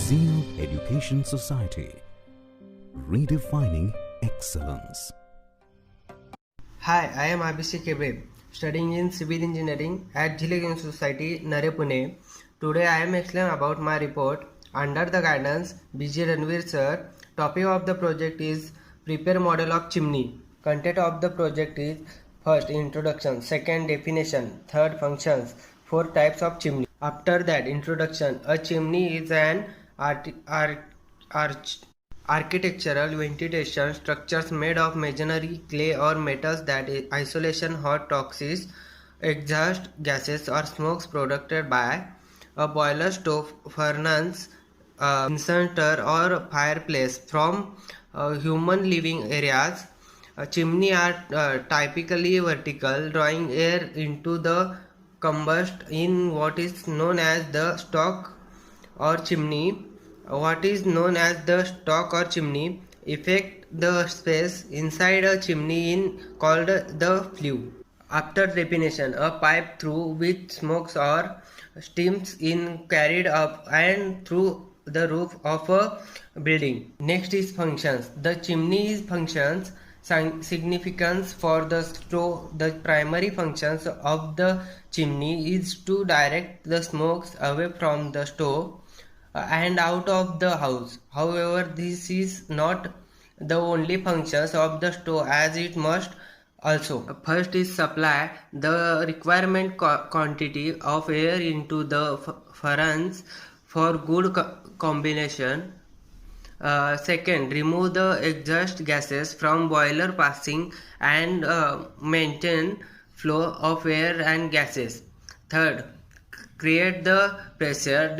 Zeal Education Society, redefining excellence. Hi, I am Abhishek Kebre, studying in Civil Engineering at Zeal Education Society, Nare, Pune. Today I am explaining about my report under the guidance B.J. Ranveer sir. Topic of the project is prepare model of chimney. Content of the project is first introduction, second definition, third functions, four types of chimney. After that introduction, a chimney is an architectural ventilation structures made of masonry, clay or metals that isolation hot toxic exhaust gases or smokes produced by a boiler, stove, furnace, incinerator or fireplace. From human living areas, chimney are typically vertical, drawing air into the combust in what is known as the stock or chimney. What is known as the stock or chimney affect the space inside a chimney in called the flue. After definition, a pipe through which smokes or steams in carried up and through the roof of a building. Next is functions. The chimney functions significance for the stove. The primary functions of the chimney is to direct the smokes away from the stove and out of the house. However, this is not the only functions of the stove, as it must also first is supply the requirement quantity of air into the furnace for good combination. Second, remove the exhaust gases from boiler passing and maintain flow of air and gases. Third, create the pressure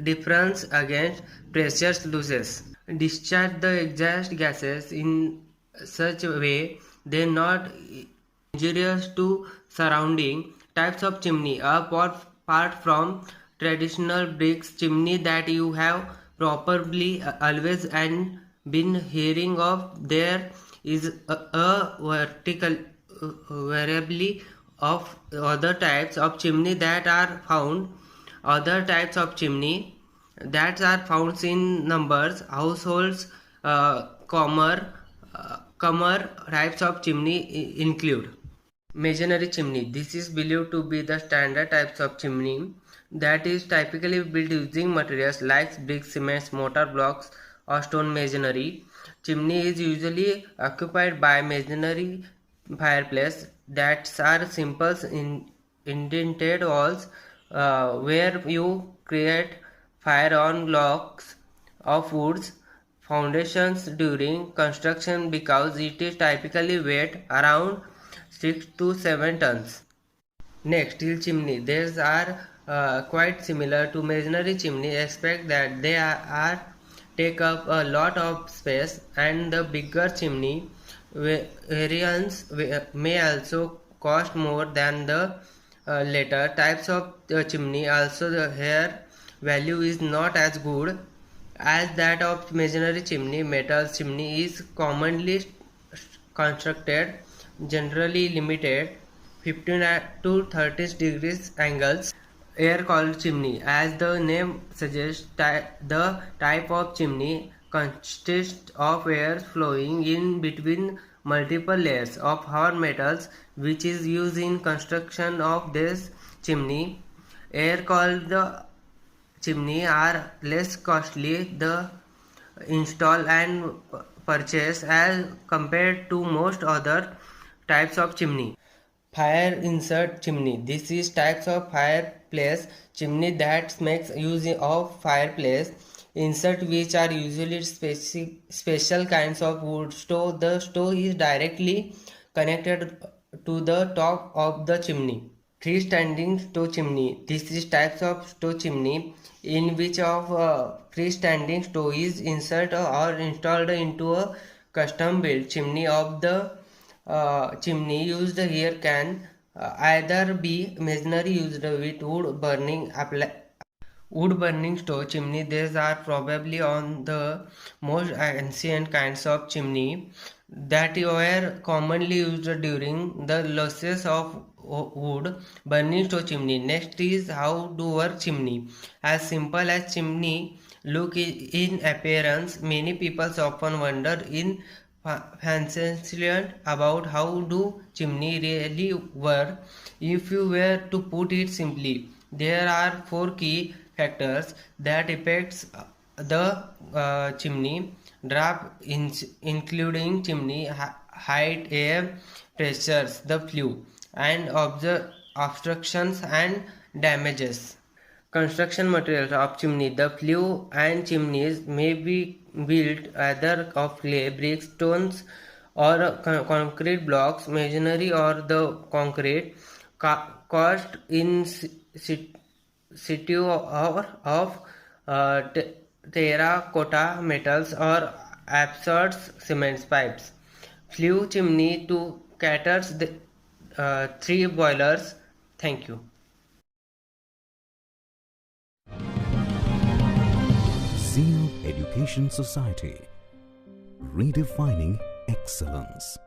difference against pressure losses. Discharge the exhaust gases in such a way they not injurious to surrounding. Types of chimney. Apart from traditional bricks chimney that you have probably always and been hearing of, there is a vertical variably of other types of chimney that are found. Other types of chimney that are found in numbers households. Common types of chimney include masonry chimney. This is believed to be the standard types of chimney that is typically built using materials like bricks, cement, mortar blocks or stone masonry. Chimney is usually occupied by masonry fireplace that are simple indented walls where you create fire on logs of woods foundations during construction because it is typically weight around 6 to 7 tons. Next, steel chimney. These are quite similar to masonry chimney except that they take up a lot of space, and the bigger chimney variants may also cost more than the later types of chimney. Also, the hair value is not as good as that of masonry chimney. Metal chimney is commonly constructed, generally limited 15 to 30 degrees angles. Air cooled chimney. As the name suggests, the type of chimney consists of air flowing in between multiple layers of hot metals, which is used in construction of this chimney. Air cooled chimney are less costly to install and purchase as compared to most other types of chimney. Fire insert chimney. This is types of fireplace chimney that makes use of fireplace insert, which are usually special kinds of wood stove. The stove is directly connected to the top of the chimney. Freestanding stove chimney. This is types of stove chimney in which of freestanding stove is inserted or installed into a custom built chimney. Of the chimney used here can either be masonry used with wood burning stove chimney. These are probably on the most ancient kinds of chimney. that were commonly used during the losses of wood burning to chimney. Next is how to work chimney. As simple as chimney look in appearance, many people often wonder in fantasy about how do chimney really work. If you were to put it simply, there are four key factors that affects the chimney draft, including chimney height, air pressures, the flue, and obstructions and damages. Construction materials of chimney. The flue and chimneys may be built either of clay, bricks, stones, or concrete blocks, masonry, or the concrete. Cast in situ or of terracotta metals or absurd cement pipes. Flue chimney to caters the three boilers. Thank you. Zeal Education Society, redefining excellence.